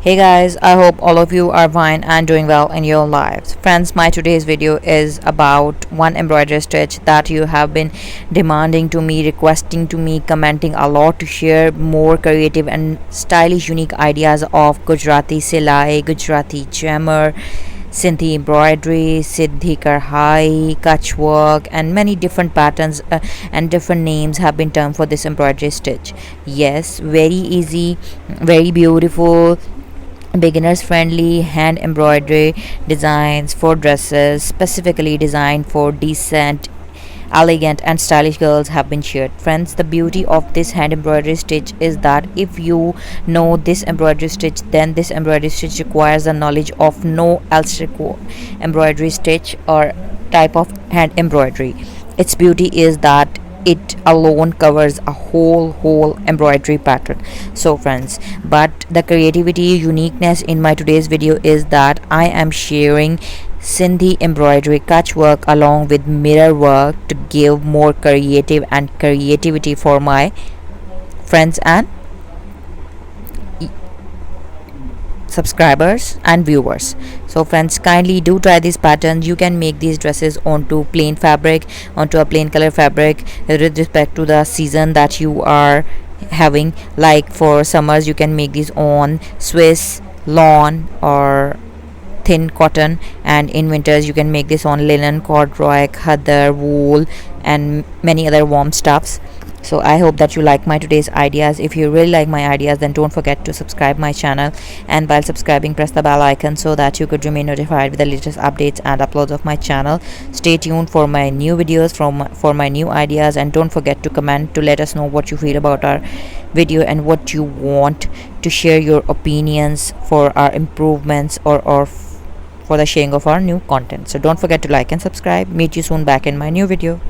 Hey guys, I hope all of you are fine and doing well in your lives. Friends, my today's video is about one embroidery stitch that you have been demanding to me, requesting to me, commenting a lot to share more creative and stylish unique ideas of Gujarati silai, Gujarati jammer, sindhi embroidery, sindhi karhai, kutch work, and many different patterns and different names have been termed for this embroidery stitch. Yes, very easy, very beautiful, beginners friendly hand embroidery designs for dresses specifically designed for decent, elegant and stylish girls have been shared. Friends, the beauty of this hand embroidery stitch is that if you know this embroidery stitch, then this embroidery stitch requires the knowledge of no else embroidery stitch or type of hand embroidery. Its beauty is that it alone covers a whole embroidery pattern. So friends, but the creativity uniqueness in my today's video is that I am sharing sindhi embroidery kutch work along with mirror work to give more creative and creativity for my friends and subscribers and viewers. So friends, kindly do try these patterns. You can make these dresses onto plain fabric, onto a plain color fabric with respect to the season that you are having. Like for summers, you can make these on Swiss lawn or thin cotton, and in winters you can make this on linen, corduroy, khadar, wool and many other warm stuffs. So I hope that you like my today's ideas. If you really like my ideas, then don't forget to subscribe my channel, and while subscribing press the bell icon so that you could remain notified with the latest updates and uploads of my channel. Stay tuned for my new videos for my new ideas, and don't forget to comment to let us know what you feel about our video and what you want to share your opinions for our improvements or for the sharing of our new content. So don't forget to like and subscribe. Meet you soon back in my new video.